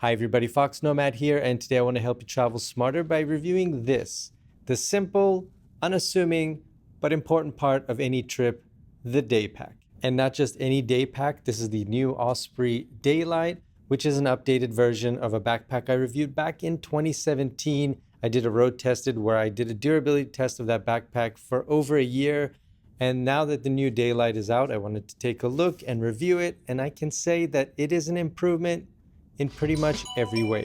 Hi everybody, foXnoMad here, and today I want to help you travel smarter by reviewing this, the simple, unassuming, but important part of any trip, the Daypack. And not just any Daypack, this is the new Osprey Daylite, which is an updated version of a backpack I reviewed back in 2017. I did a road tested where I did a durability test of that backpack for over a year. And now that the new Daylite is out, I wanted to take a look and review it, and I can say that it is an improvement in pretty much every way.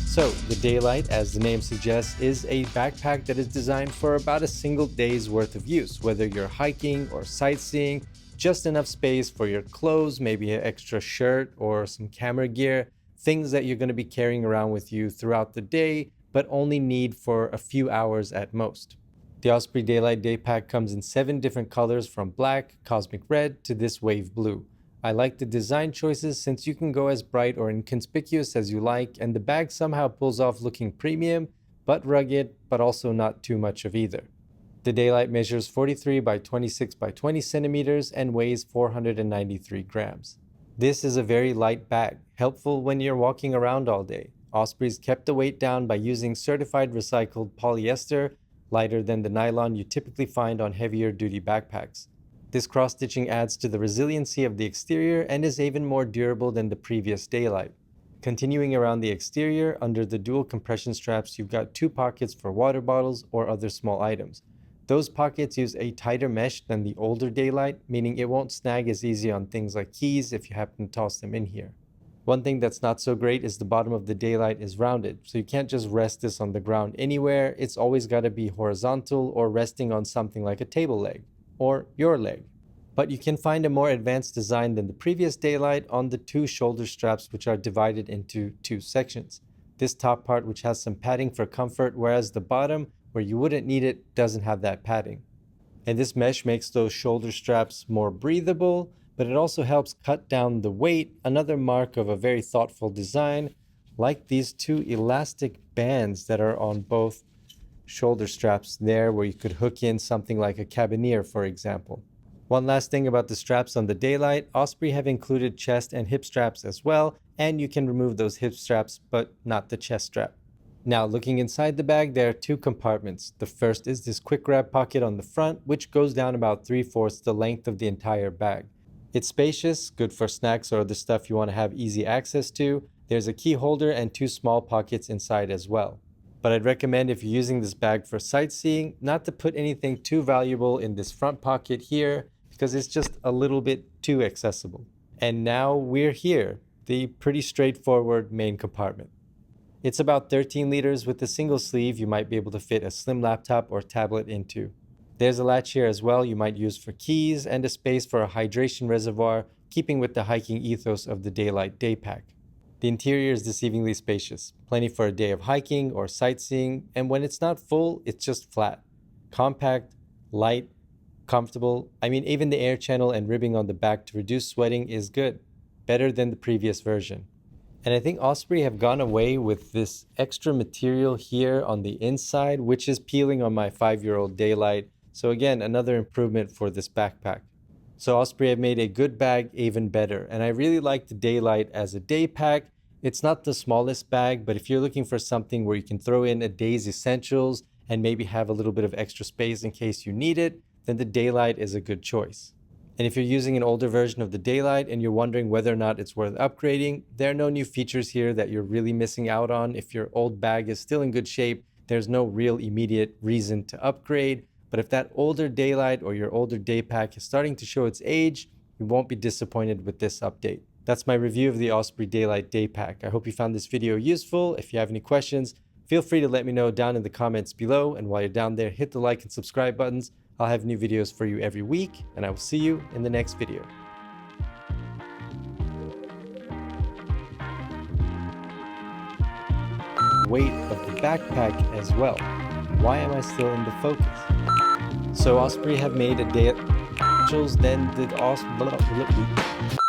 So the Daylite, as the name suggests, is a backpack that is designed for about a single day's worth of use, whether you're hiking or sightseeing, just enough space for your clothes, maybe an extra shirt or some camera gear, things that you're going to be carrying around with you throughout the day, but only need for a few hours at most. The Osprey Daylite Daypack comes in 7 different colors, from black, cosmic red to this wave blue. I like the design choices since you can go as bright or inconspicuous as you like, and the bag somehow pulls off looking premium, but rugged, but also not too much of either. The Daylite measures 43 by 26 by 20 centimeters and weighs 493 grams. This is a very light bag, helpful when you're walking around all day. Osprey's kept the weight down by using certified recycled polyester, lighter than the nylon you typically find on heavier duty backpacks. This cross-stitching adds to the resiliency of the exterior and is even more durable than the previous Daylite. Continuing around the exterior, under the dual compression straps, you've got 2 pockets for water bottles or other small items. Those pockets use a tighter mesh than the older Daylite, meaning it won't snag as easy on things like keys if you happen to toss them in here. One thing that's not so great is the bottom of the Daylite is rounded, so you can't just rest this on the ground anywhere. It's always got to be horizontal or resting on something like a table leg, or your leg. But you can find a more advanced design than the previous Daylite on the 2 shoulder straps, which are divided into 2 sections. This top part, which has some padding for comfort, whereas the bottom, where you wouldn't need it, doesn't have that padding. And this mesh makes those shoulder straps more breathable, but it also helps cut down the weight, another mark of a very thoughtful design, like these 2 elastic bands that are on both shoulder straps there, where you could hook in something like a carabiner, for example. One last thing about the straps on the Daylite, Osprey have included chest and hip straps as well, and you can remove those hip straps, but not the chest strap. Now, looking inside the bag, there are 2 compartments. The first is this quick grab pocket on the front, which goes down about 3/4 the length of the entire bag. It's spacious, good for snacks or other stuff you want to have easy access to. There's a key holder and 2 small pockets inside as well. But I'd recommend, if you're using this bag for sightseeing, not to put anything too valuable in this front pocket here, because it's just a little bit too accessible. And now we're here, the pretty straightforward main compartment. It's about 13 liters with a single sleeve you might be able to fit a slim laptop or tablet into. There's a latch here as well you might use for keys, and a space for a hydration reservoir, keeping with the hiking ethos of the Daylite Daypack. The interior is deceivingly spacious, plenty for a day of hiking or sightseeing, and when it's not full, it's just flat. Compact, light, comfortable. I mean, even the air channel and ribbing on the back to reduce sweating is good, better than the previous version. And I think Osprey have gone away with this extra material here on the inside, which is peeling on my 5-year-old Daylite. So again, another improvement for this backpack. So Osprey have made a good bag even better, and I really like the Daylite as a day pack. It's not the smallest bag, but if you're looking for something where you can throw in a day's essentials and maybe have a little bit of extra space in case you need it, then the Daylite is a good choice. And if you're using an older version of the Daylite and you're wondering whether or not it's worth upgrading, there are no new features here that you're really missing out on. If your old bag is still in good shape, there's no real immediate reason to upgrade. But if that older Daylite or your older Daypack is starting to show its age, you won't be disappointed with this update. That's my review of the Osprey Daylite Daypack. I hope you found this video useful. If you have any questions, feel free to let me know down in the comments below. And while you're down there, hit the like and subscribe buttons. I'll have new videos for you every week, and I will see you in the next video. Weight of the backpack as well. Why am I still in the focus? So Osprey have made a Daylite, then did Osprey.